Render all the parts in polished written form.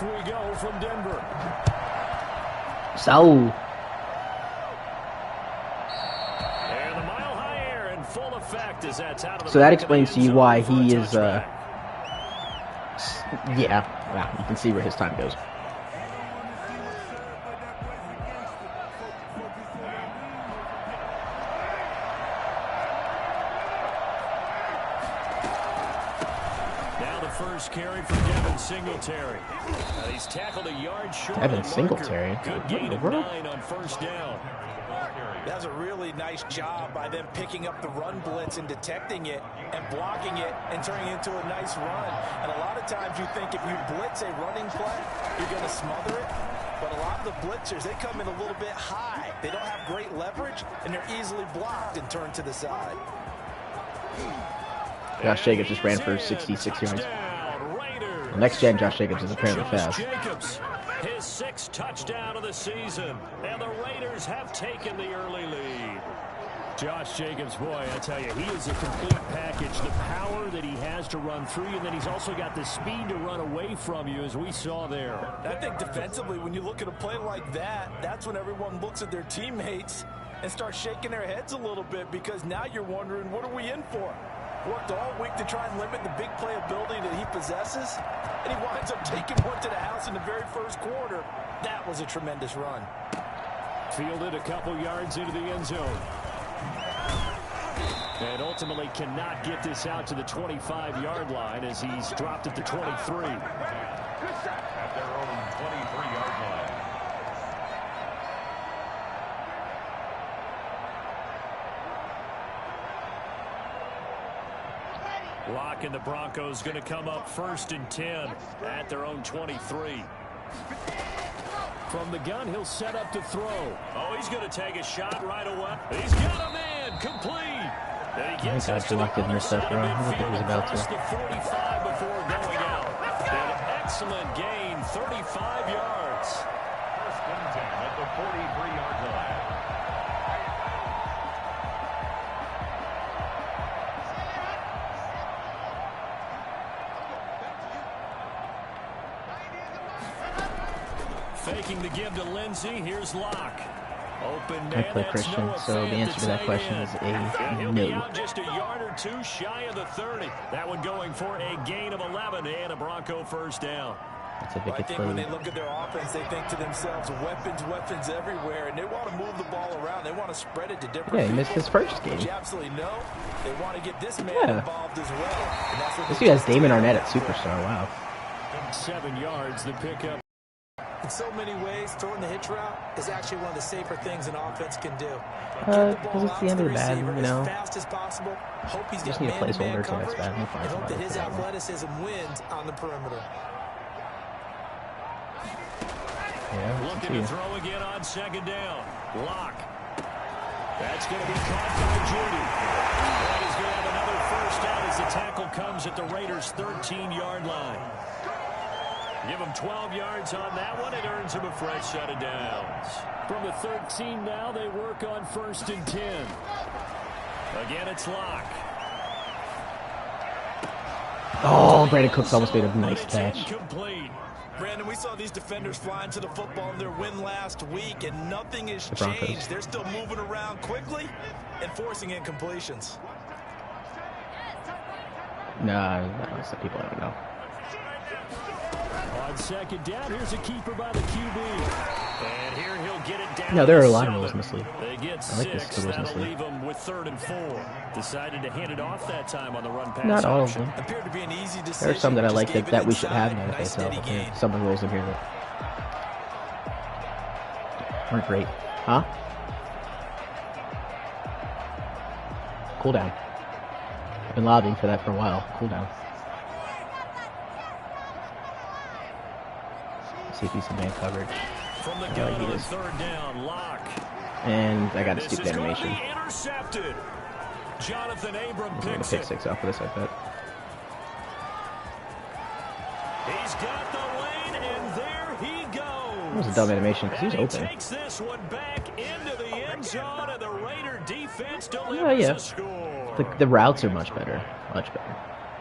Off we go from Denver. So. And the mile high air in full effect as that's out of the. So that explains to you why he is. Yeah, wow, you can see where his time goes. First carry for Devin Singletary. He's tackled a yard short. Devin Singletary. Good gain of 9 on first down. That was a really nice job by them picking up the run blitz and detecting it and blocking it and turning it into a nice run. And a lot of times you think if you blitz a running play, you're going to smother it. But a lot of the blitzers, they come in a little bit high. They don't have great leverage, and they're easily blocked and turned to the side. Josh Jacobs just ran for 66 yards. Next gen Josh Jacobs is apparently fast. Jacobs, his 6th touchdown of the season, and the Raiders have taken the early lead. Josh Jacobs, boy, I tell you, he is a complete package. The power that he has to run through you, and then he's also got the speed to run away from you, as we saw there. I think defensively, when you look at a play like that, that's when everyone looks at their teammates and starts shaking their heads a little bit, because now you're wondering, what are we in for? Worked all week to try and limit the big playability that he possesses, and he winds up taking one to the house in the very first quarter. That was a tremendous run. Fielded a couple yards into the end zone. And ultimately cannot get this out to the 25-yard line as he's dropped at the 23. At their own 23-yard line. Locke and the Broncos going to come up 1st and 10 at their own 23. From the gun, he'll set up to throw. Oh, he's going to take a shot right away. He's got a man complete. I think Locke did miss that throw. I don't think he was about to. The 45 before going out. An excellent gain, 35 yards. 1st and 10 at the 43-yard line. Faking the give to Lindsey. Here's Locke. Open man. I play Christian, so the answer to that question is a no. Just a yard or two shy of the 30. That one going for a gain of 11 and a Bronco first down. That's a I wicked think play. when they look at their offense, they think to themselves, weapons everywhere, and they want to move the ball around. They want to spread it to different Yeah, he people. missed his first game. But you absolutely know they want to get this man involved as well. And that's what This guy has Damon Arnett at Superstar. Wow. 7 yards, the pickup. in so many ways, throwing the hitch route is actually one of the safer things an offense can do. Because it's the end of the bad, you know. As fast as possible. Hope he's Just got need a placeholder man-to-man till that's coverage, bad. We'll find and hope that somebody his for that one. athleticism wins on the perimeter. Yeah, Looking to throw again on second down. Locke. That's going to be caught by Judy. And he's going to have another first down as the tackle comes at the Raiders' 13-yard line. Give him 12 yards on that one. It earns him a fresh set of downs. From the 13 now, they work on 1st and 10. Again, it's Locke. Oh, Brandon Cooks almost made a nice catch. Complete. Brandon, we saw these defenders flying to the football in their win last week, and nothing has The Broncos. changed. They're still moving around quickly and forcing incompletions. Nah, some people I don't know. On second down, here's a keeper by the QB. And here he'll get it down. No, there are a lot of those in this league. They get I like this 6. Lewis in this That'll league. leave them with 3rd and 4. Decided to hand it off that time on the run pass. Not all of option. them. Appeared to be an easy decision. There are some that I Just like gave that, it that we should have in inside. the Nice NFL. steady But gain. there are some of the rules in here that aren't great. Huh? Cool down. I've been lobbying for that for a while. Cool down. See if he's in man coverage. From the he gun on is. 3rd down, Locke. And I got a This stupid is going to animation. be intercepted. Jonathan Abram I'm going to picks pick it. 6 off of this, I bet. He's got the lane, and there he goes. That was a dumb animation because he was And he open. takes this one back into the end zone, and the Raider defense delivers Yeah, yeah. a score. The routes are much better. Much better.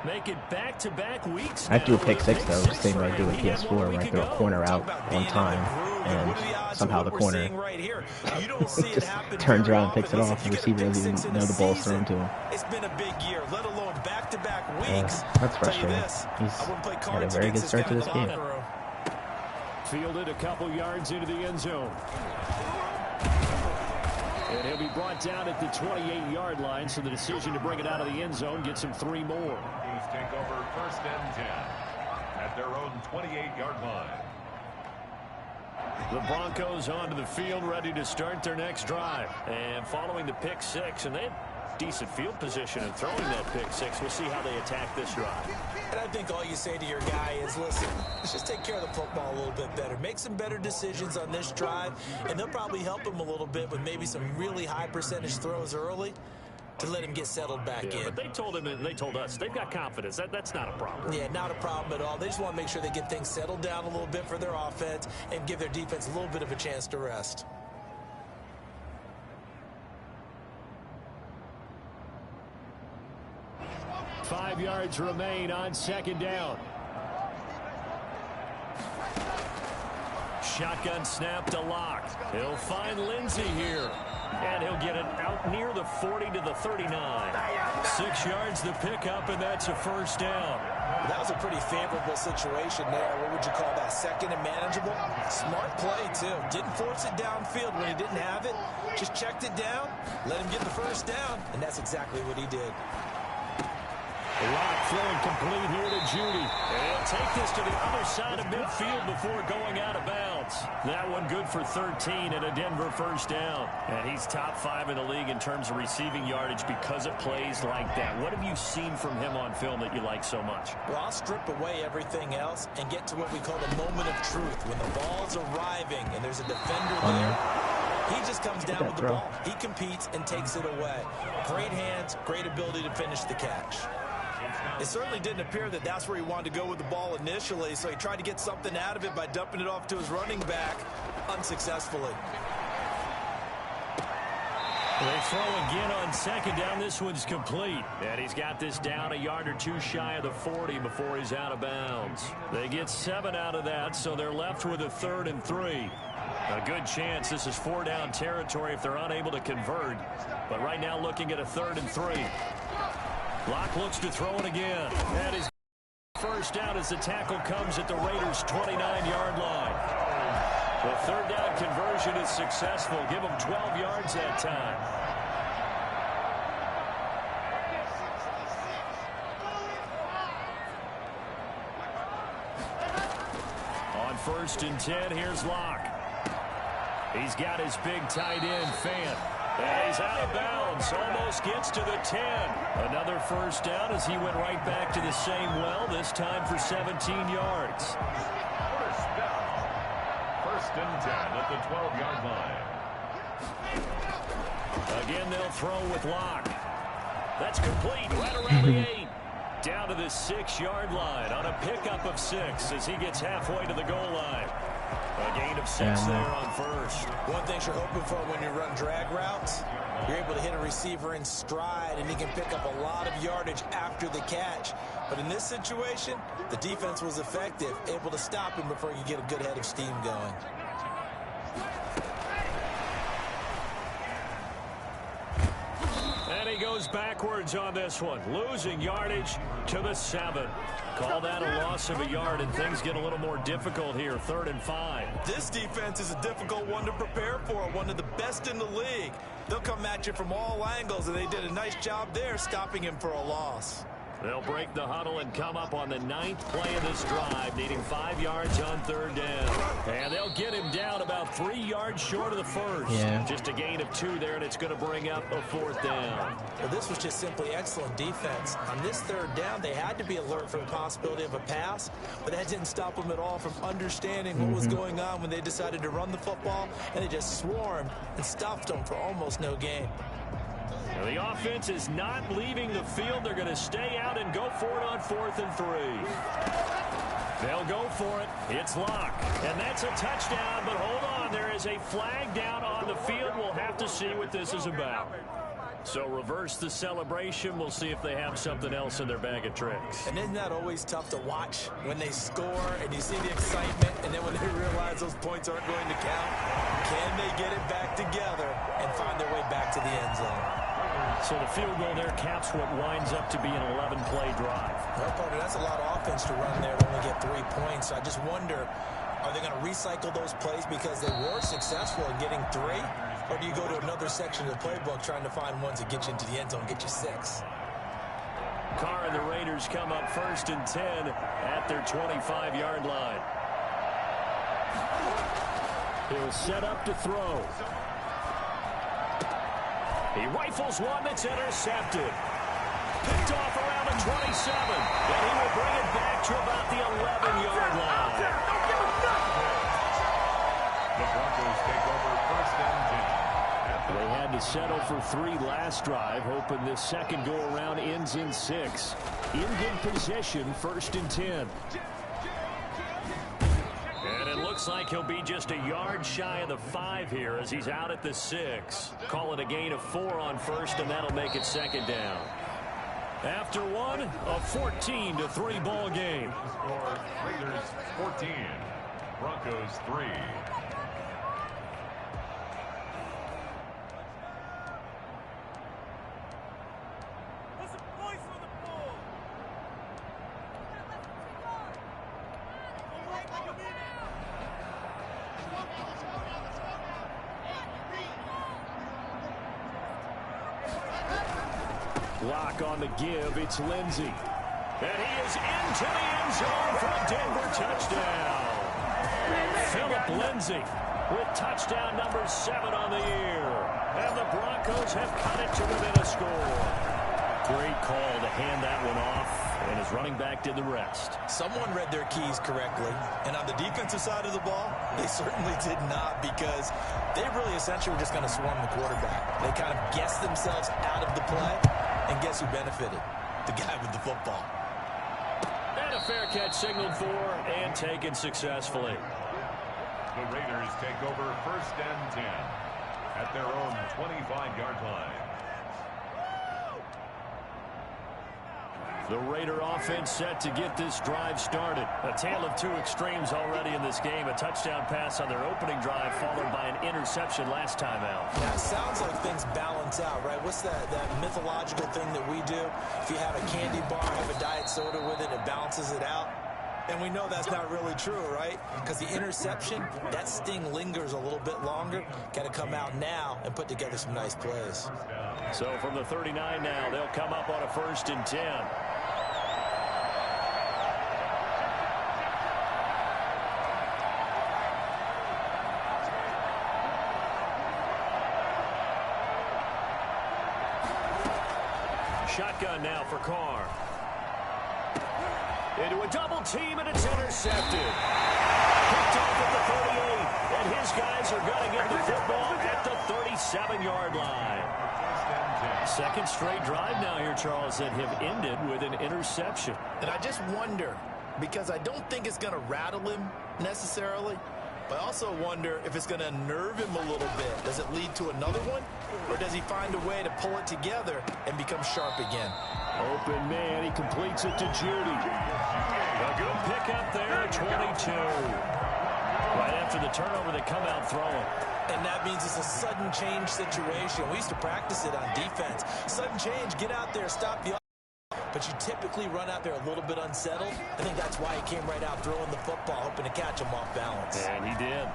Make it back-to-back weeks. I threw a pick six though, same way I do with PS4, where I threw a corner out on time, and somehow the corner just turns around and picks it off. The receiver doesn't even know the ball's thrown to him. It's been a big year, let alone back-to-back weeks. That's frustrating. He's had a very good start to this game. Fielded a couple yards into the end zone. And he'll be brought down at the 28-yard line, so the decision to bring it out of the end zone gets him 3 more. Take over 1st and 10 at their own 28-yard line. The Broncos onto the field, ready to start their next drive. And following the pick six, and they had decent field position in throwing that pick six. We'll see how they attack this drive. And I think all you say to your guy is, listen, let's just take care of the football a little bit better. Make some better decisions on this drive, and they'll probably help him a little bit with maybe some really high percentage throws early to let him get settled back in. But they told him and they told us they've got confidence. That's not a problem. Yeah, not a problem at all. They just want to make sure they get things settled down a little bit for their offense and give their defense a little bit of a chance to rest. Five yards remain on 2nd down. Shotgun snap to Locke. He'll find Lindsey here. And he'll get it out near the 40 to the 39. 6 yards the pickup, and that's a 1st down. That was a pretty favorable situation there. What would you call that? 2nd and manageable? Smart play, too. Didn't force it downfield when he didn't have it. Just checked it down, let him get the 1st down, and that's exactly what he did. Locke throwing complete here to Judy. And he'll take this to the other side of midfield before going out of bounds. That one good for 13 and a Denver 1st down. And he's top 5 in the league in terms of receiving yardage because it plays like that. What have you seen from him on film that you like so much? Well, I'll strip away everything else and get to what we call the moment of truth. When the ball's arriving and there's a defender there, he just comes down with the ball. He competes and takes it away. Great hands, great ability to finish the catch. It certainly didn't appear that that's where he wanted to go with the ball initially, so he tried to get something out of it by dumping it off to his running back unsuccessfully. They throw again on 2nd down. This one's complete. And he's got this down a yard or two shy of the 40 before he's out of bounds. They get 7 out of that, so they're left with a 3rd and 3. A good chance this is 4-down territory if they're unable to convert. But right now looking at a 3rd and 3. Locke looks to throw it again. And his 1st down as the tackle comes at the Raiders' 29-yard line. The 3rd down conversion is successful. Give them 12 yards that time. On 1st and 10, here's Locke. He's got his big tight end, Fant. And he's out of bounds. Almost gets to the 10. Another 1st down as he went right back to the same well, this time for 17 yards. 1st down. 1st and 10 at the 12-yard line. Again, they'll throw with Locke. That's complete right around the 8. Down to the 6-yard line on a pickup of 6 as he gets halfway to the goal line. A gain of 6 there on 1st. One thing you're hoping for when you run drag routes, you're able to hit a receiver in stride, and he can pick up a lot of yardage after the catch. But in this situation, the defense was effective, able to stop him before you get a good head of steam going. And he goes backwards on this one, losing yardage to the 7. Call that a loss of a yard, and things get a little more difficult here, 3rd and 5. This defense is a difficult one to prepare for, one of the best in the league. They'll come at you from all angles, and they did a nice job there stopping him for a loss. They'll break the huddle and come up on the 9th play of this drive, needing 5 yards on 3rd down. And they'll get him down about 3 yards short of the 1st. Yeah. Just a gain of 2 there, and it's going to bring up a 4th down. Well, this was just simply excellent defense. On this 3rd down, they had to be alert for the possibility of a pass, but that didn't stop them at all from understanding what was going on when they decided to run the football, and they just swarmed and stuffed them for almost no gain. Now, the offense is not leaving the field. They're going to stay out and go for it on 4th and 3. They'll go for it. It's Locke. And that's a touchdown, but hold on. There is a flag down on the field. We'll have to see what this is about. So reverse the celebration. We'll see if they have something else in their bag of tricks. And isn't that always tough to watch when they score and you see the excitement, and then when they realize those points aren't going to count? Can they get it back together and find their way back to the end zone? So the field goal there caps what winds up to be an 11-play drive. Well, partner, that's a lot of offense to run there to only get 3 points. So I just wonder, are they going to recycle those plays because they were successful in getting 3? Or do you go to another section of the playbook trying to find ones that get you into the end zone, get you 6? Carr and the Raiders come up 1st and 10 at their 25-yard line. He'll set up to throw. He rifles one that's intercepted. Picked off around the 27. And he will bring it back to about the 11-yard line. The Broncos take over 1st and 10. They had to settle for 3 last drive, hoping this second go-around ends in 6. In good position, 1st and 10. And it looks like he'll be just a yard shy of the 5 here as he's out at the 6. Call it a gain of 4 on 1st, and that'll make it 2nd down. After one, a 14-3 ball game. Score Raiders 14, Broncos 3. Block on the give. It's Lindsey. And he is into the end zone for a Denver touchdown. Philip Lindsey with touchdown number 7 on the year. And the Broncos have cut it to within a score. Great call to hand that one off, and his running back did the rest. Someone read their keys correctly, and on the defensive side of the ball, they certainly did not, because they really essentially were just going to swarm the quarterback. They kind of guessed themselves out of the play, and guess who benefited? The guy with the football. And a fair catch signaled for and taken successfully. The Raiders take over 1st and 10 at their own 25-yard line. The Raider offense set to get this drive started. A tale of 2 extremes already in this game. A touchdown pass on their opening drive followed by an interception last time out. Yeah, it sounds like things balance out, right? What's that mythological thing that we do? If you have a candy bar, have a diet soda with it, it balances it out. And we know that's not really true, right? Because the interception, that sting lingers a little bit longer. Got to come out now and put together some nice plays. So from the 39 now, they'll come up on a 1st and 10. Shotgun now for Carr. Into a double team, and it's intercepted. Picked off at the 38, and his guys are going to get the football at the 37-yard line. 2nd straight drive now here, Charles, that have ended with an interception. And I just wonder, because I don't think it's going to rattle him necessarily, but I also wonder if it's going to nerve him a little bit. Does it lead to another one? Or does he find a way to pull it together and become sharp again? Open man, he completes it to Judy. A good pickup there, 22. Right after the turnover, they come out throwing. And that means it's a sudden change situation. We used to practice it on defense. Sudden change, get out there, stop the but you typically run out there a little bit unsettled. I think that's why he came right out throwing the football, hoping to catch him off balance. And he did.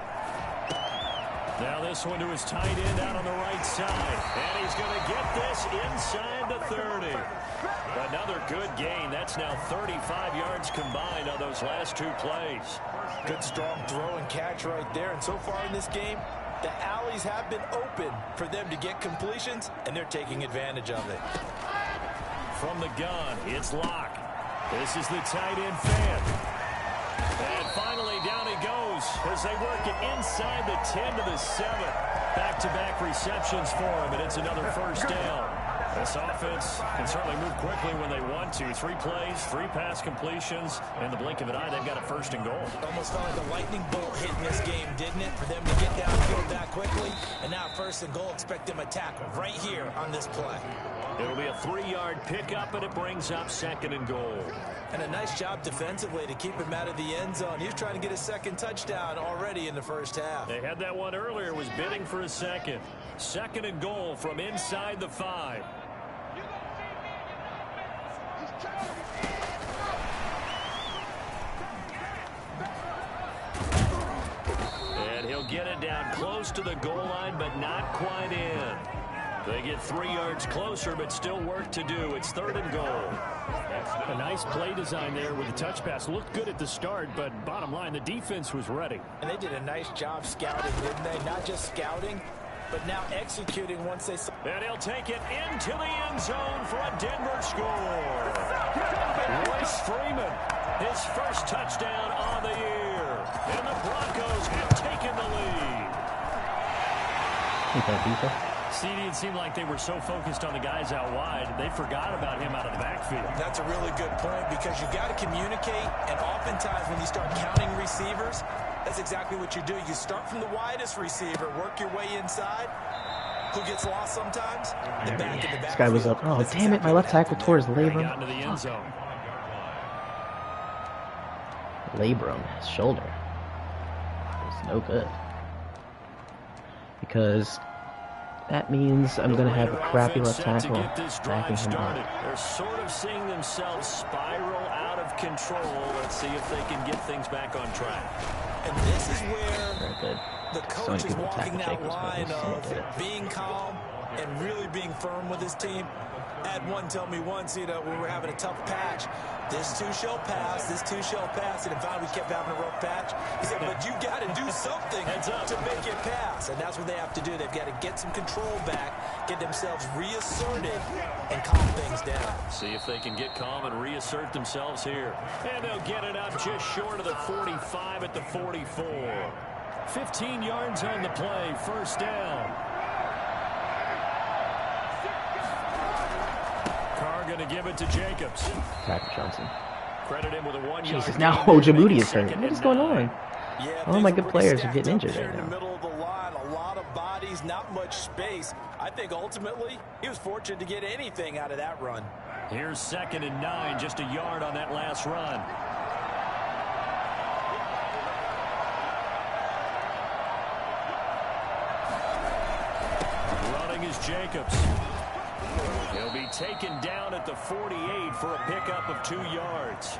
Now this one to his tight end out on the right side. And he's going to get this inside the 30. Another good gain. That's now 35 yards combined on those last 2 plays. Good strong throw and catch right there. And so far in this game, the alleys have been open for them to get completions, and they're taking advantage of it. From the gun, it's Locke. This is the tight end fan. And finally, down he goes as they work it inside the 10 to the 7. Back-to-back receptions for him, and it's another 1st down. This offense can certainly move quickly when they want to. 3 plays, 3 pass completions. In the blink of an eye, they've got a 1st and goal. Almost felt like a lightning bolt hit in this game, didn't it? For them to get downfield that quickly. And now 1st and goal, expect them to tackle right here on this play. It'll be a 3-yard pickup, and it brings up 2nd and goal. And a nice job defensively to keep him out of the end zone. He was trying to get his 2nd touchdown already in the 1st half. They had that one earlier, was bidding for a 2nd. 2nd and goal from inside the 5. And he'll get it down close to the goal line, but not quite in. They get 3 yards closer, but still work to do. It's 3rd and goal. A nice play design there with the touch pass. Looked good at the start, but bottom line, the defense was ready. And they did a nice job scouting, didn't they? Not just scouting, but now executing once they... And he'll take it into the end zone for a Denver score. Royce Freeman, his 1st touchdown on the year. And the Broncos have taken the lead. See, it seemed like they were so focused on the guys out wide, they forgot about him out of the backfield. That's a really good point because you got to communicate, and oftentimes when you start counting receivers, that's exactly what you do. You start from the widest receiver, work your way inside. Who gets lost sometimes? The back in the back. This guy was up. Oh, damn it. My left tackle tore his labrum. Got into the end zone. Labrum, his shoulder. It's no good. Because that means I'm going to have a crappy left tackle backing him up. They're sort of seeing themselves spiral out of control. Let's see if they can get things back on track. And this is where the coach so is walking that line of being calm and really being firm with his team. I had one tell me once, you know, when we were having a tough patch, this too shall pass, this too shall pass. And in fact, we kept having a rough patch. He said, but you got to do something to make it pass. And that's what they have to do. They've got to get some control back, get themselves reasserted, and calm things down. See if they can get calm and reassert themselves here. And they'll get it up just short of the 45 at the 44. 15 yards on the play, 1st down. Carr going to give it to Jacobs. Patrick Johnson. Credit him with a 1-yard. Jesus, now Ojemudia is hurt. What is going on? All my good players are getting injured right in the now. middle of the line, a lot of bodies, not much space. I think ultimately he was fortunate to get anything out of that run. Here's 2nd and 9, just a yard on that last run. Running is Jacobs. He'll be taken down at the 48 for a pickup of 2 yards.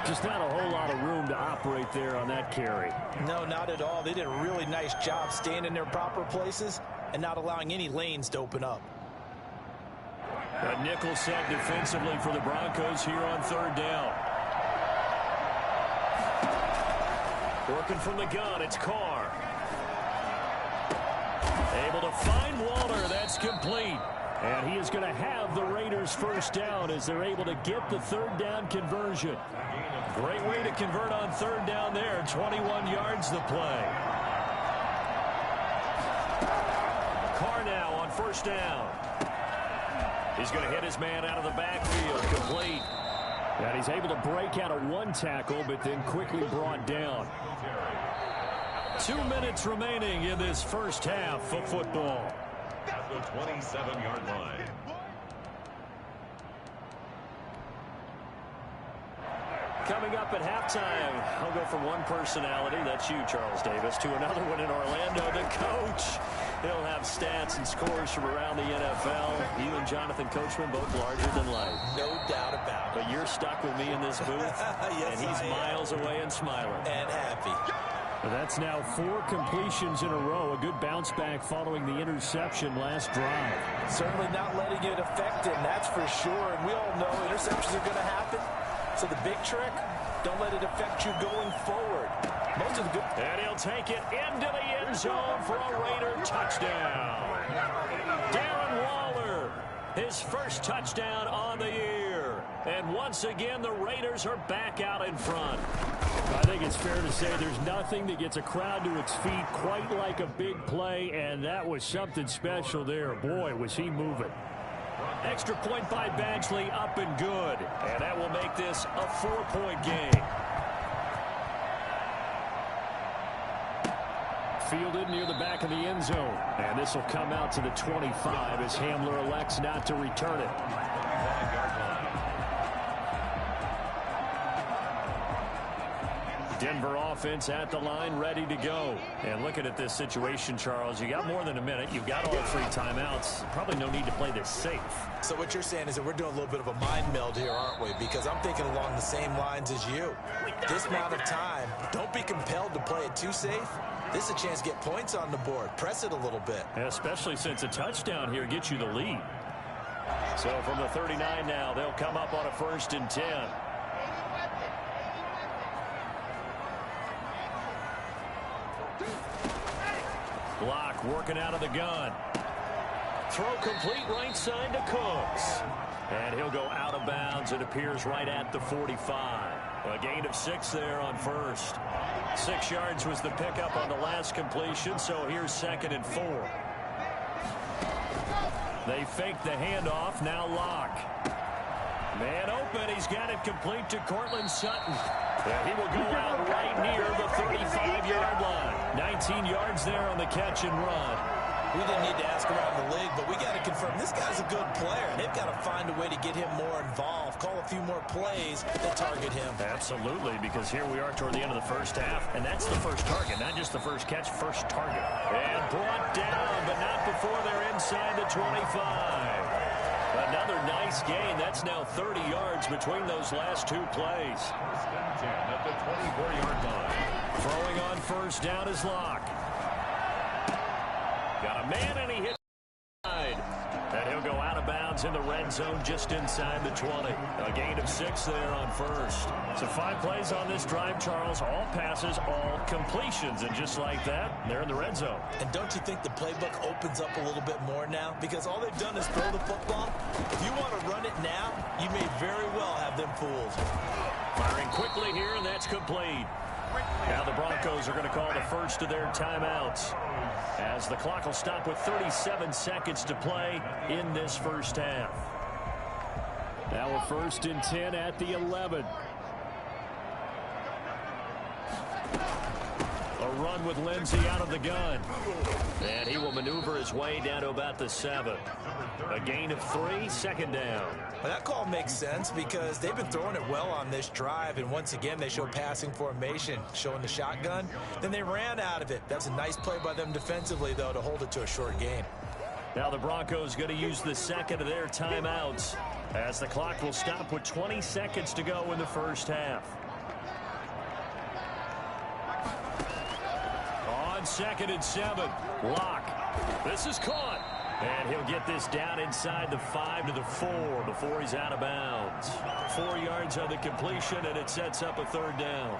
Just not a whole lot of room to operate there on that carry. No, not at all. They did a really nice job staying in their proper places and not allowing any lanes to open up. A nickel set defensively for the Broncos here on 3rd down. Working from the gun, it's Carr. Able to find Waller. That's complete. And he is going to have the Raiders' 1st down as they're able to get the 3rd down conversion. Great way to convert on 3rd down there. 21 yards the play. Carr now on 1st down. He's going to hit his man out of the backfield. Complete. And he's able to break out of 1 tackle, but then quickly brought down. 2 minutes remaining in this 1st half of football. At the 27-yard line. Coming up at halftime, I'll go from one personality, that's you, Charles Davis, to another one in Orlando, the coach. He'll have stats and scores from around the NFL. You and Jonathan Coachman both larger than life. No doubt about it. But you're stuck with me in this booth, yes, and he's miles away and smiling. And happy. That's now 4 completions in a row. A good bounce back following the interception last drive. Certainly not letting it affect him, that's for sure. And we all know interceptions are going to happen. So the big trick, don't let it affect you going forward. Most of the good. And he'll take it into the end zone for a Raider touchdown. Darren Waller, his 1st touchdown on the year. And once again, the Raiders are back out in front. I think it's fair to say there's nothing that gets a crowd to its feet quite like a big play, and that was something special there. Boy, was he moving. Extra point by Badgley, up and good. And that will make this a 4-point game. Fielded near the back of the end zone. And this will come out to the 25 as Hamler elects not to return it. Denver offense at the line, ready to go. And looking at this situation, Charles, you got more than a minute. You've got all 3 timeouts. Probably no need to play this safe. So what you're saying is that we're doing a little bit of a mind meld here, aren't we? Because I'm thinking along the same lines as you. This amount of time, don't be compelled to play it too safe. This is a chance to get points on the board. Press it a little bit. Especially since a touchdown here gets you the lead. So from the 39 now, they'll come up on a 1st and 10. Block working out of the gun. Throw complete right side to Cooks. And he'll go out of bounds. It appears right at the 45. A gain of 6 there on 1st. 6 yards was the pickup on the last completion, so here's 2nd and 4. They fake the handoff, now Locke. Man open, he's got it complete to Cortland Sutton. And he will go out right near the 35-yard line. 19 yards there on the catch and run. We didn't need to ask around the league, but we got to confirm this guy's a good player. They've got to find a way to get him more involved, call a few more plays that target him. Absolutely, because here we are toward the end of the first half, and that's the first target, not just the first catch, first target. And brought down, but not before they're inside the 25. Another nice gain. That's now 30 yards between those last 2 plays. 10 at the 24-yard line. Throwing on 1st down is Locke. Got a man, and he hits side. And he'll go out of bounds in the red zone just inside the 20. A gain of 6 there on 1st. So 5 plays on this drive, Charles. All passes, all completions. And just like that, they're in the red zone. And don't you think the playbook opens up a little bit more now? Because all they've done is throw the football. If you want to run it now, you may very well have them fooled. Firing quickly here, and that's complete. Now the Broncos are going to call the first of their timeouts, as the clock will stop with 37 seconds to play in this first half. Now a 1st and 10 at the 11. A run with Lindsey out of the gun. And he will maneuver his way down to about the 7. A gain of 3, 2nd down. Well, that call makes sense because they've been throwing it well on this drive, and once again they show passing formation, showing the shotgun. Then they ran out of it. That's a nice play by them defensively, though, to hold it to a short gain. Now the Broncos going to use the 2nd of their timeouts, as the clock will stop with 20 seconds to go in the first half. On 2nd and 7, Locke. This is caught. And he'll get this down inside the 5 to the 4 before he's out of bounds. 4 yards on the completion, and it sets up a 3rd down.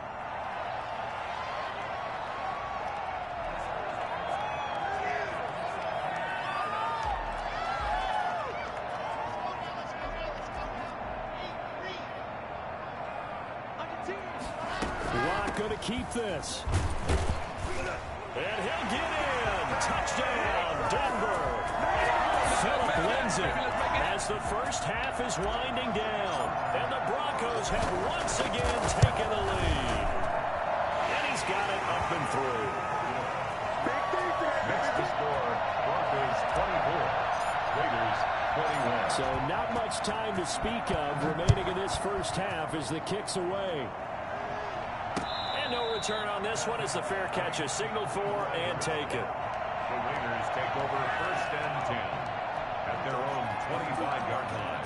Locke going to keep this. And he'll get in. Touchdown, Denver. Philip Lindsay as the first half is winding down. And the Broncos have once again taken the lead. And he's got it up and through. Next to score, Broncos 24, Raiders 21. So not much time to speak of remaining in this first half as the kick's away. And no return on this one as the fair catch is signaled for and taken. The Raiders take over 1st and 10 at their own 25-yard line.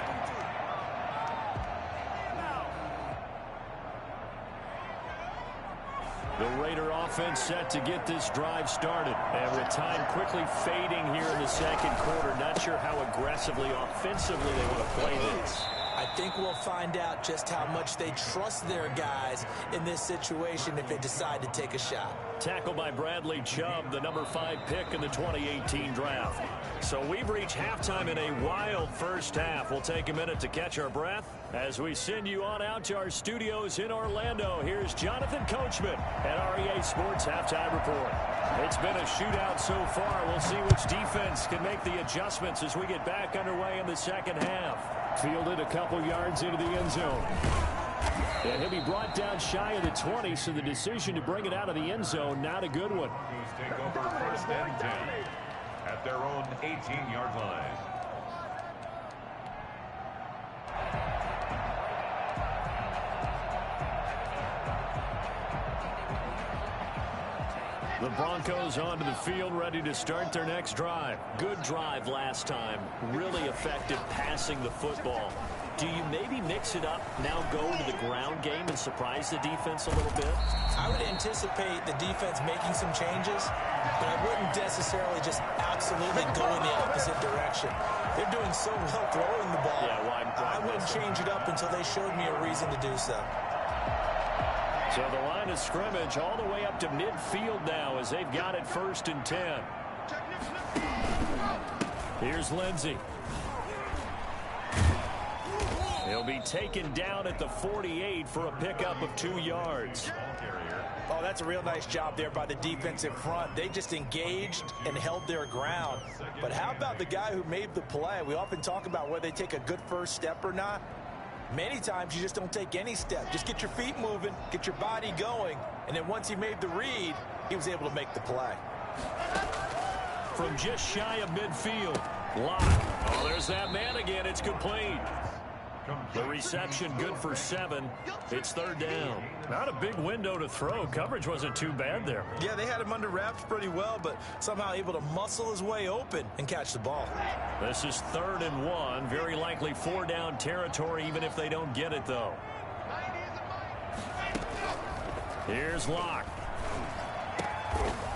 The Raider offense set to get this drive started. And with time quickly fading here in the 2nd quarter, not sure how aggressively, offensively they want to play this. I think we'll find out just how much they trust their guys in this situation if they decide to take a shot. Tackled by Bradley Chubb, the number 5 pick in the 2018 draft. So we've reached halftime in a wild first half. We'll take a minute to catch our breath as we send you on out to our studios in Orlando. Here's Jonathan Coachman at REA Sports Halftime Report. It's been a shootout so far. We'll see which defense can make the adjustments as we get back underway in the second half. Fielded a couple yards into the end zone. And he'll be brought down shy of the 20, so the decision to bring it out of the end zone, not a good one. Take over first and 10 at their own 18-yard line. The Broncos onto the field, ready to start their next drive. Good drive last time. Really effective passing the football. Do you maybe mix it up, now go to the ground game and surprise the defense a little bit? I would anticipate the defense making some changes, but I wouldn't necessarily just absolutely go in the opposite direction. They're doing so well throwing the ball. Yeah, I wouldn't change it up until they showed me a reason to do so. So the line of scrimmage all the way up to midfield now as they've got it 1st and 10. Here's Lindsey. He'll be taken down at the 48 for a pickup of 2 yards. Oh, that's a real nice job there by the defensive front. They just engaged and held their ground. But how about the guy who made the play? We often talk about whether they take a good first step or not. Many times you just don't take any step. Just get your feet moving, get your body going, and then once he made the read, he was able to make the play. From just shy of midfield, Locke. Oh, there's that man again. It's complete. The reception good for 7. It's 3rd down. Not a big window to throw. Coverage wasn't too bad there. Yeah, they had him under wraps pretty well, but somehow able to muscle his way open and catch the ball. This is 3rd and 1. Very likely 4-down territory, even if they don't get it, though. Here's Locke.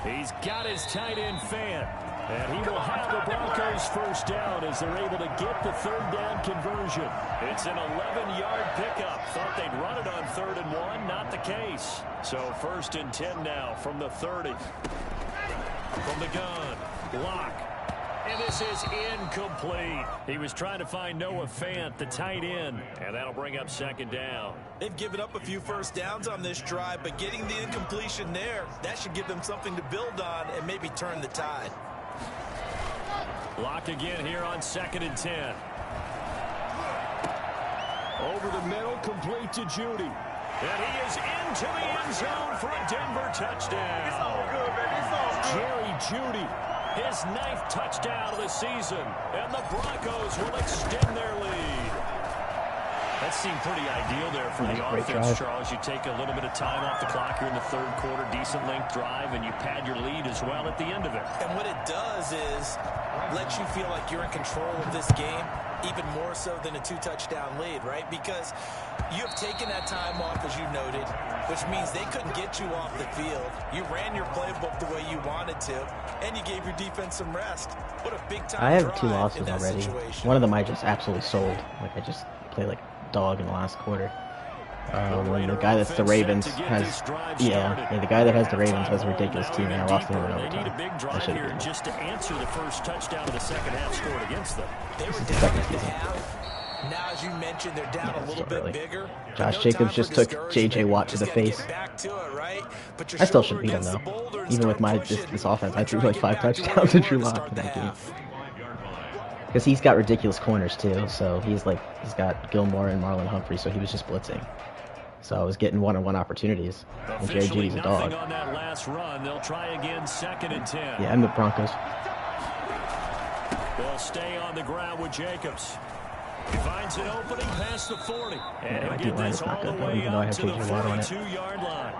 He's got his tight end fan. And he will have the Broncos 1st down as they're able to get the 3rd down conversion. It's an 11-yard pickup. Thought they'd run it on 3rd and 1. Not the case. So 1st and 10 now from the 30. From the gun, Locke. And this is incomplete. He was trying to find Noah Fant, the tight end. And that'll bring up 2nd down. They've given up a few 1st downs on this drive, but getting the incompletion there, that should give them something to build on and maybe turn the tide. Locke again here on 2nd and 10. Over the middle, complete to Judy. And he is into the end zone for a Denver touchdown. It's all good, baby. It's all good. Jerry Judy, his 9th touchdown of the season. And the Broncos will extend their lead. That seemed pretty ideal there for the offense, Charles. You take a little bit of time off the clock here in the 3rd quarter, decent length drive, and you pad your lead as well at the end of it. And what it does is let you feel like you're in control of this game, even more so than a 2-touchdown lead, right? Because you have taken that time off, as you noted, which means they couldn't get you off the field. You ran your playbook the way you wanted to, and you gave your defense some rest. What a big-time I have drive 2 losses in that already. situation. One of them I just absolutely sold. Like, I just played like dog in the last quarter. When the guy that's the Ravens has, the guy that has the Ravens has a ridiculous team, and I lost them in overtime. They need a big drive here just to answer the first touchdown of the second half scored against them. They were down at the half. Now, as you mentioned, they're down a little bit bigger. Josh Jacobs just took J.J. Watt to the face. I still should beat him, though. Even with my this offense, I threw like 5 touchdowns to Drew Lock in that game. Because he's got ridiculous corners, too. So he's got Gilmore and Marlon Humphrey, so he was just blitzing. So I was getting one-on-one opportunities. And Jerry Judy's a dog. On that last run. They'll try again, 2nd and 10. Yeah, and the Broncos. They'll stay on the ground with Jacobs. He finds an opening past the 40. And Yeah, my he'll get D-line this is not all that the good, way even though I out have to the J.J. Watt on it. 42-yard line.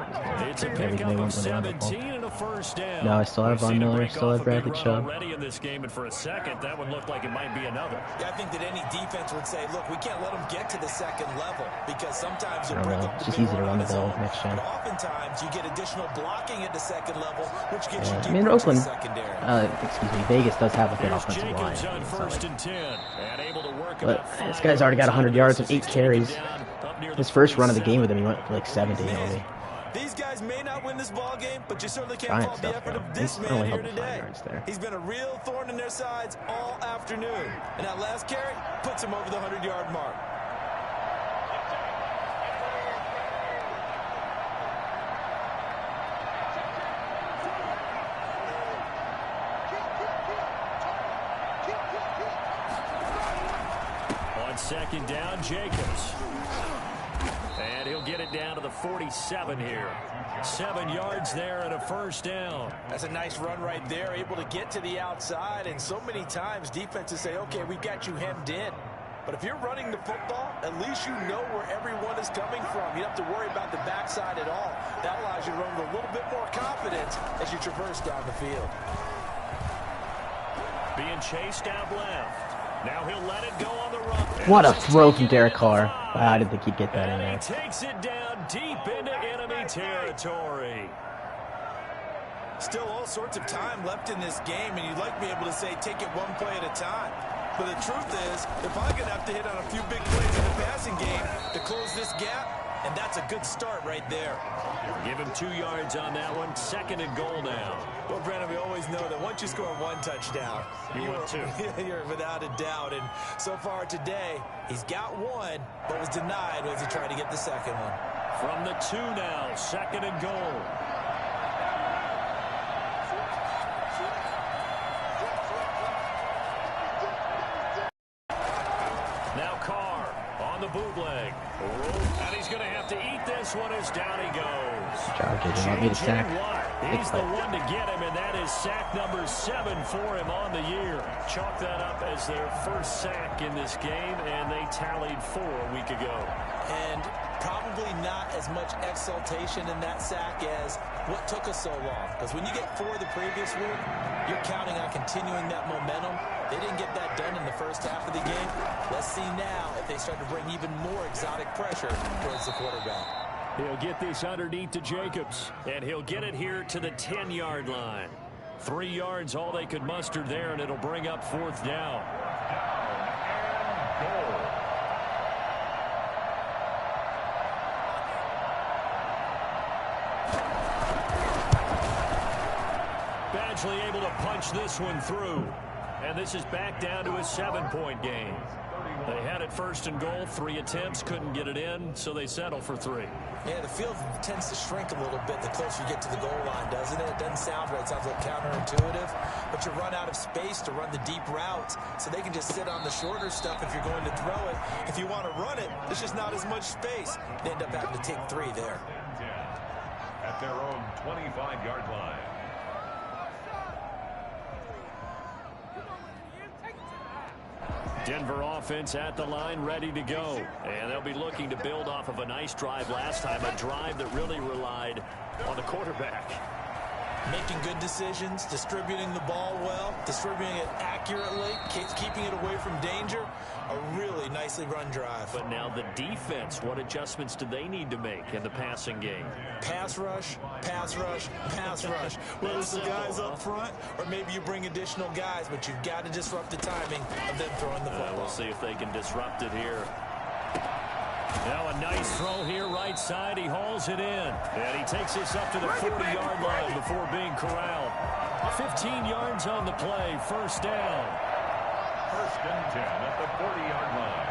It's a Everything pickup of went 17 and a 1st down. No, I still have Von Miller, still have Bradley Chubb. Already in this game, and for a second, that would look like it might be another. Yeah, I think that any defense would say, look, we can't let them get to the 2nd level because sometimes you'll I break don't know. up It's the just big easy to run the ball next gen. But oftentimes you get additional blocking at the 2nd level, which gets you I deeper mean, into Oakland, the secondary. Vegas does have a good Here's offensive line. Jacobs on It's not 1st like, and 10. And able to work but about this 5 guy's already got 100 yards and 8 He's carries. taken down up near His the first run of the game 47. with him, he went for like 70 on me. These guys may not win this ball game, but you certainly can't Giant fault the stuff, effort though. of this He's man only here held 5 today. yards there. He's been a real thorn in their sides all afternoon. And that last carry puts him over the 100-yard mark. On second down, Jacobs. And he'll get it down to the 47 here. 7 yards there and a first down. That's a nice run right there, able to get to the outside. And so many times defenses say, okay, we've got you hemmed in. But if you're running the football, at least you know where everyone is coming from. You don't have to worry about the backside at all. That allows you to run with a little bit more confidence as you traverse down the field. Being chased out left. Now he'll let it go on the run. What a throw from Derek Carr. Wow, I didn't think he'd get that in And there. he takes it down deep into enemy territory. Still all sorts of time left in this game, and you'd like to be able to say take it one play at a time. But the truth is, they're probably going to have to hit on a few big plays in the passing game to close this gap, and that's a good start right there. Give him 2 yards on that one. 2nd and goal now. Well, Brandon, we always know that once you score 1 touchdown, you're without a doubt. And so far today, he's got 1, but was denied as he tried to get the second one. From the 2 now, 2nd and goal. Now Carr on the bootleg. And he's going to have to eat this one as down he goes. Good job, JJ. Want me to sack? He's the one to get him, and that is sack number 7 for him on the year. Chalk that up as their first sack in this game, and they tallied 4 a week ago. And probably not as much exultation in that sack as what took us so long. Because when you get 4 the previous week, you're counting on continuing that momentum. They didn't get that done in the first half of the game. Let's see now if they start to bring even more exotic pressure towards the quarterback. He'll get this underneath to Jacobs, and he'll get it here to the 10-yard line. 3 yards, all they could muster there, and it'll bring up 4th down. Badgley able to punch this one through. And this is back down to a 7-point game. They had it 1st and goal, 3 attempts, couldn't get it in, so they settle for 3. Yeah, the field tends to shrink a little bit the closer you get to the goal line, doesn't it? It doesn't sound right. It sounds a little counterintuitive. But you run out of space to run the deep routes, so they can just sit on the shorter stuff if you're going to throw it. If you want to run it, there's just not as much space. They end up having to take 3 there. At their own 25-yard line. Denver offense at the line, ready to go. And they'll be looking to build off of a nice drive last time, a drive that really relied on the quarterback. Making good decisions, distributing the ball well, distributing it accurately, keeping it away from danger. A really nicely run drive. But now the defense, what adjustments do they need to make in the passing game? Pass rush, pass rush, pass rush. Whether it's the guys up front or maybe you bring additional guys, but you've got to disrupt the timing of them throwing the football. We'll see if they can disrupt it here. Now a nice throw here, right side. He hauls it in. And he takes this up to the 40-yard line before being corralled. 15 yards on the play, 1st down. 1st and 10 at the 40-yard line.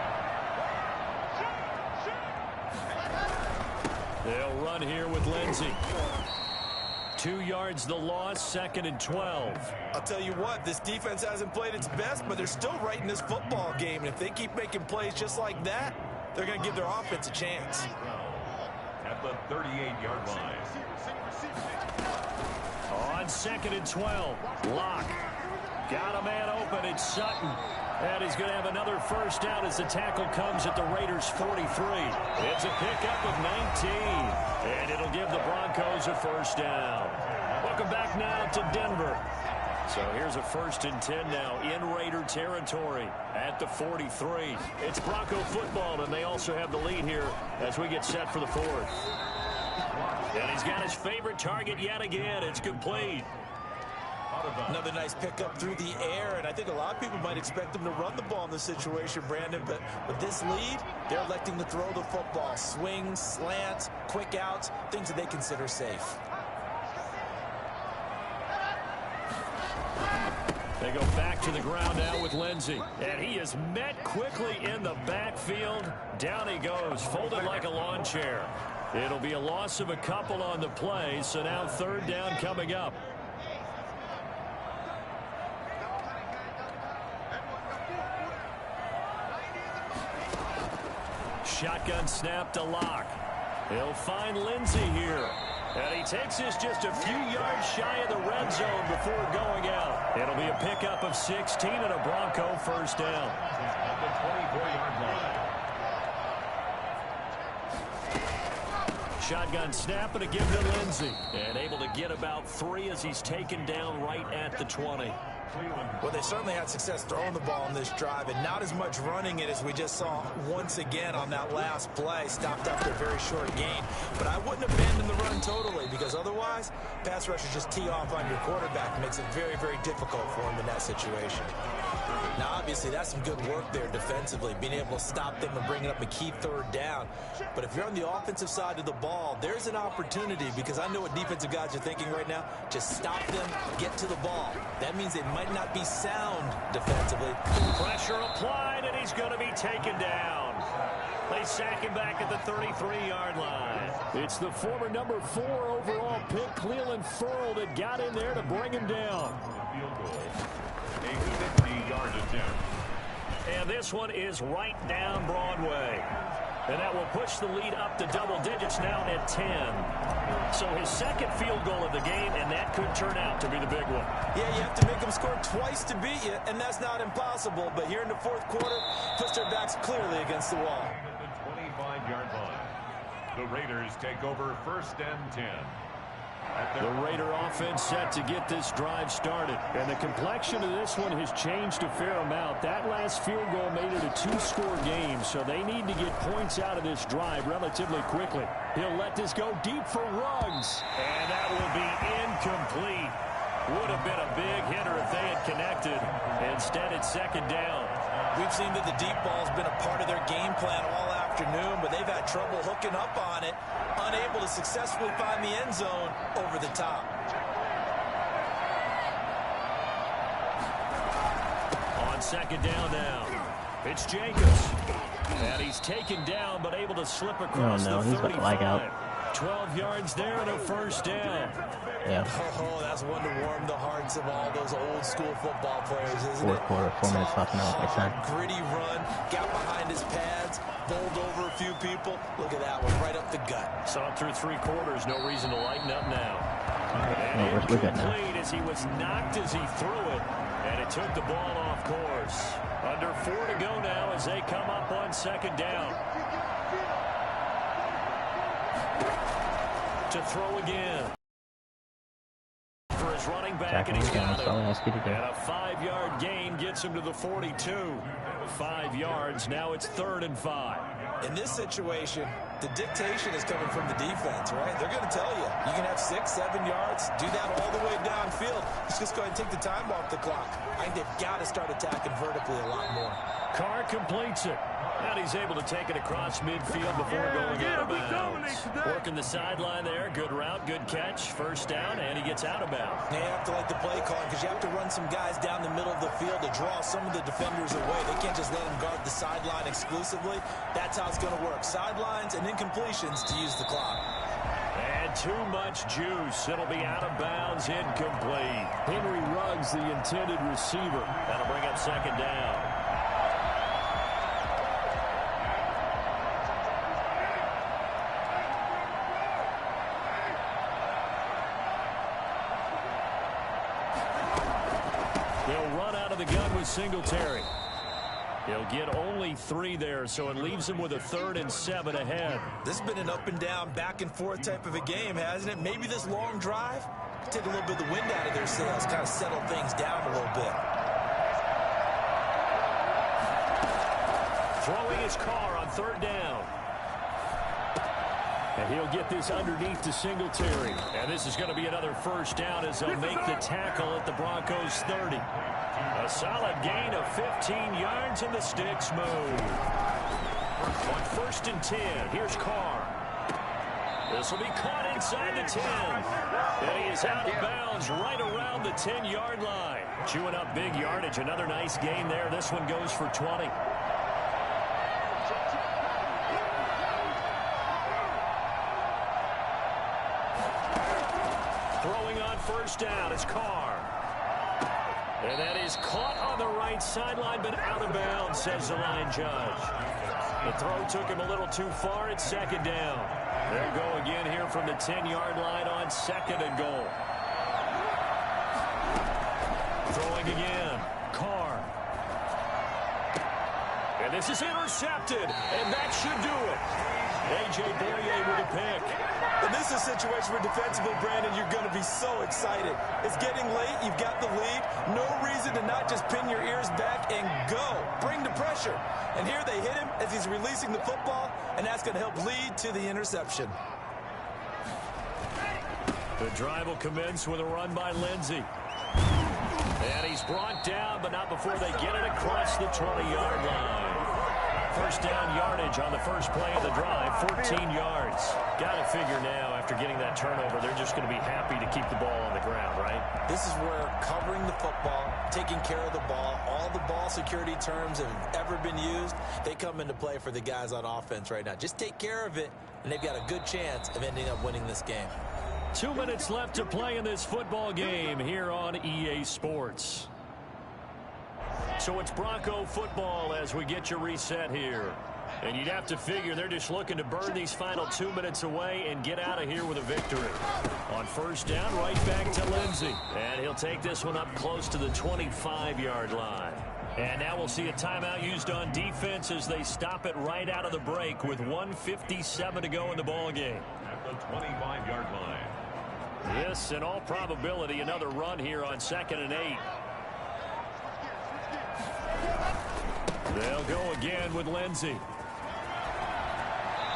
They'll run here with Lindsey. 2 yards the loss, 2nd and 12. I'll tell you what, this defense hasn't played its best, but they're still right in this football game. And if they keep making plays just like that, they're going to give their offense a chance. At the 38-yard line. On 2nd and 12, Locke. Got a man open, it's Sutton. And he's going to have another 1st down as the tackle comes at the Raiders' 43. It's a pickup of 19. And it'll give the Broncos a 1st down. Welcome back now to Denver. So here's a 1st and 10 now in Raider territory at the 43. It's Bronco football, and they also have the lead here as we get set for the 4th. And he's got his favorite target yet again. It's complete. Another nice pickup through the air, and I think a lot of people might expect them to run the ball in this situation, Brandon, but with this lead, they're electing to throw the football. Swings, slants, quick outs, things that they consider safe. They go back to the ground now with Lindsey. And he is met quickly in the backfield. Down he goes, folded like a lawn chair. It'll be a loss of a couple on the play, so now 3rd down coming up. Shotgun snap to Locke. He'll find Lindsey here. And he takes this just a few yards shy of the red zone before going out. It'll be a pickup of 16 and a Bronco first down. At the 24-yard line. Shotgun snap and a give to Lindsey. And able to get about 3 as he's taken down right at the 20. Well, they certainly had success throwing the ball on this drive, and not as much running it as we just saw once again on that last play. Stopped after a very short gain. But I wouldn't abandon the run totally, because otherwise, pass rushers just tee off on your quarterback. It makes it very, very difficult for him in that situation. Now, obviously, that's some good work there defensively, being able to stop them and bringing up a key third down. But if you're on the offensive side of the ball, there's an opportunity, because I know what defensive guys are thinking right now. Just stop them, get to the ball. That means they might not be sound defensively. Pressure applied, and he's going to be taken down. They sack him back at the 33-yard line. It's the former number 4 overall pick, Clelin Ferrell, that got in there to bring him down. Field goal. A 50-yard attempt. And this one is right down Broadway. And that will push the lead up to double digits now at 10. So his second field goal of the game, and that could turn out to be the big one. Yeah, you have to make them score twice to beat you, and that's not impossible. But here in the fourth quarter, pushed their backs clearly against the wall. At the 25-yard line. The Raiders take over first and 10. The Raider offense set to get this drive started. And the complexion of this one has changed a fair amount. That last field goal made it a 2-score game, so they need to get points out of this drive relatively quickly. He'll let this go deep for Ruggs. And that will be incomplete. Would have been a big hitter if they had connected. Instead, it's second down. We've seen that the deep ball has been a part of their game plan all afternoon, but they've had trouble hooking up on it, unable to successfully find the end zone over the top. On second down now, it's Jacobs. And he's taken down, but able to slip across the 35. 12 yards there and a first down. Yeah. Oh, that's one to warm the hearts of all those old school football players, isn't it? Fourth quarter, 4 minutes left now, like I said. Gritty run, got behind his pads, bowled over a few people. Look at that one, right up the gut. Saw it through 3 quarters, no reason to lighten up now. No, we're good now. As he was knocked as he threw it, and it took the ball off course. Under 4 to go now as they come up on second down. To throw again. For his running back, and he's got it. And a 5-yard gain gets him to the 42. 5 yards, now it's 3rd and 5. In this situation, the dictation is coming from the defense, right? They're going to tell you, you can have 6, 7 yards, do that all the way downfield. Let's just go ahead and take the time off the clock. I think they've got to start attacking vertically a lot more. Carr completes it. And he's able to take it across midfield before going out of bounds. Working the sideline there. Good route, good catch. First down, and he gets out of bounds. You have to like the play calling because you have to run some guys down the middle of the field to draw some of the defenders away. They can't just let them guard the sideline exclusively. That's how it's going to work. Sidelines and incompletions to use the clock. And too much juice. It'll be out of bounds, incomplete. Henry Ruggs, the intended receiver. That'll bring up second down. Singletary. He'll get only 3 there, so it leaves him with a 3rd and 7 ahead. This has been an up and down, back and forth type of a game, hasn't it? Maybe this long drive take a little bit of the wind out of their sails, kind of settle things down a little bit. Throwing his Carr on 3rd down. And he'll get this underneath to Singletary. And this is going to be another first down as they'll make the tackle at the Broncos 30. A solid gain of 15 yards, and the sticks move. On 1st and 10, here's Carr. This will be caught inside the 10. And he is out of bounds right around the 10-yard line. Chewing up big yardage. Another nice gain there. This one goes for 20. Throwing on first down is Carr. And that is caught on the right sideline, but out of bounds, says the line judge. The throw took him a little too far. It's second down. They'll go again here from the 10-yard line on second and goal. Throwing again. Carr. And this is intercepted. And that should do it. A.J. Bouye with a pick. And this is a situation where defensively, Brandon, you're going to be so excited. It's getting late. You've got the lead. No reason to not just pin your ears back and go. Bring the pressure. And here they hit him as he's releasing the football, and that's going to help lead to the interception. The drive will commence with a run by Lindsey. And he's brought down, but not before they get it across the 20-yard line. First down yardage on the first play of the drive, 14 yards. Got to figure now, after getting that turnover, they're just going to be happy to keep the ball on the ground, right? This is where covering the football, taking care of the ball, all the ball security terms that have ever been used, they come into play for the guys on offense right now. Just take care of it, and they've got a good chance of ending up winning this game. 2 minutes left to play in this football game here on EA Sports. So it's Bronco football as we get you reset here. And you'd have to figure they're just looking to burn these final 2 minutes away and get out of here with a victory. On first down, right back to Lindsey. And he'll take this one up close to the 25-yard line. And now we'll see a timeout used on defense as they stop it right out of the break with 1:57 to go in the ballgame. At the 25-yard line. This, in all probability, another run here on 2nd and 8. They'll go again with Lindsey.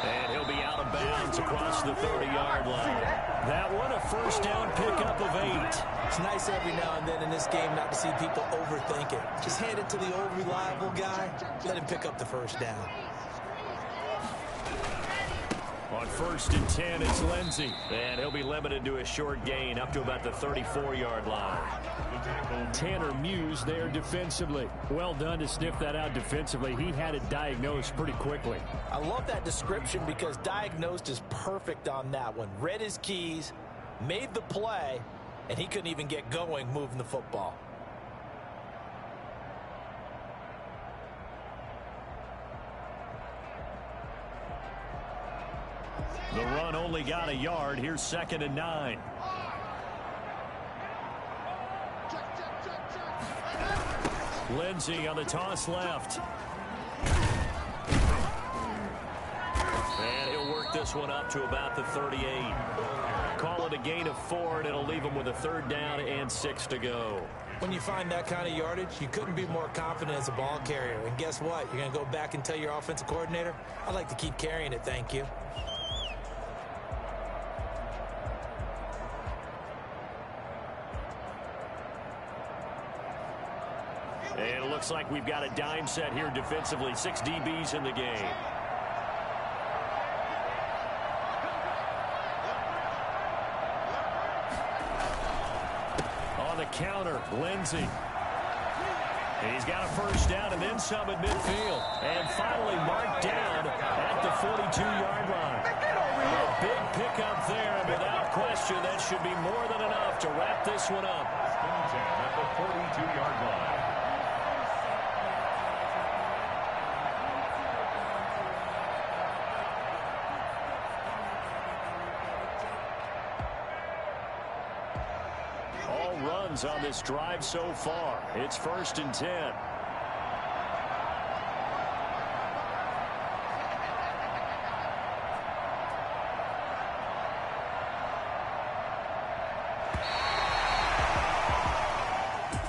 And he'll be out of bounds across the 30-yard line. That one, a first down pickup of 8. It's nice every now and then in this game not to see people overthink it. Just hand it to the old reliable guy. Let him pick up the first down. On 1st and 10, it's Lindsey. And he'll be limited to a short gain up to about the 34-yard line. Tanner Muse there defensively. Well done to sniff that out defensively. He had it diagnosed pretty quickly. I love that description because diagnosed is perfect on that one. Read his keys, made the play, and he couldn't even get going moving the football. The run only got a yard. Here's 2nd and 9. Lindsey on the toss left. And he'll work this one up to about the 38. Call it a gain of 4, and it'll leave him with a 3rd down and 6 to go. When you find that kind of yardage, you couldn't be more confident as a ball carrier. And guess what? You're going to go back and tell your offensive coordinator, I'd like to keep carrying it, thank you. And it looks like we've got a dime set here defensively. 6 DBs in the game. On the counter, Lindsey. He's got a first down and then some at midfield. And finally marked down at the 42-yard line. A big pickup there, and without question, that should be more than enough to wrap this one up. At the 42-yard line. On this drive so far. It's 1st and 10.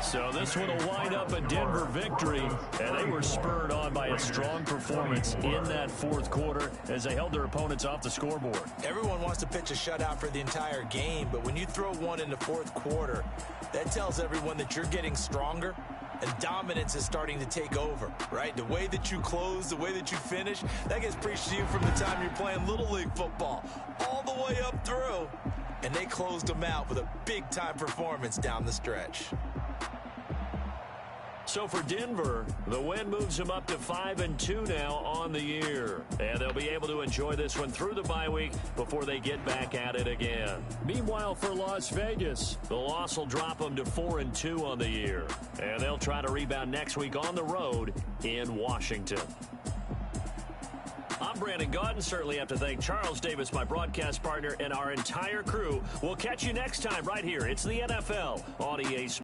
So this one will wind up a Denver victory, and they were spurred on by a strong performance in that 4th quarter as they held their opponents off the scoreboard. Everyone wants to pitch a shutout for the entire game, but when you throw one in the 4th quarter, that tells everyone that you're getting stronger and dominance is starting to take over, right? The way that you close, the way that you finish, that gets preached to you from the time you're playing Little League football all the way up through, and they closed them out with a big-time performance down the stretch. So for Denver, the win moves them up to 5-2 now on the year. And they'll be able to enjoy this one through the bye week before they get back at it again. Meanwhile, for Las Vegas, the loss will drop them to 4-2 on the year. And they'll try to rebound next week on the road in Washington. I'm Brandon Gaudin. Certainly have to thank Charles Davis, my broadcast partner, and our entire crew. We'll catch you next time right here. It's the NFL on EA Sports.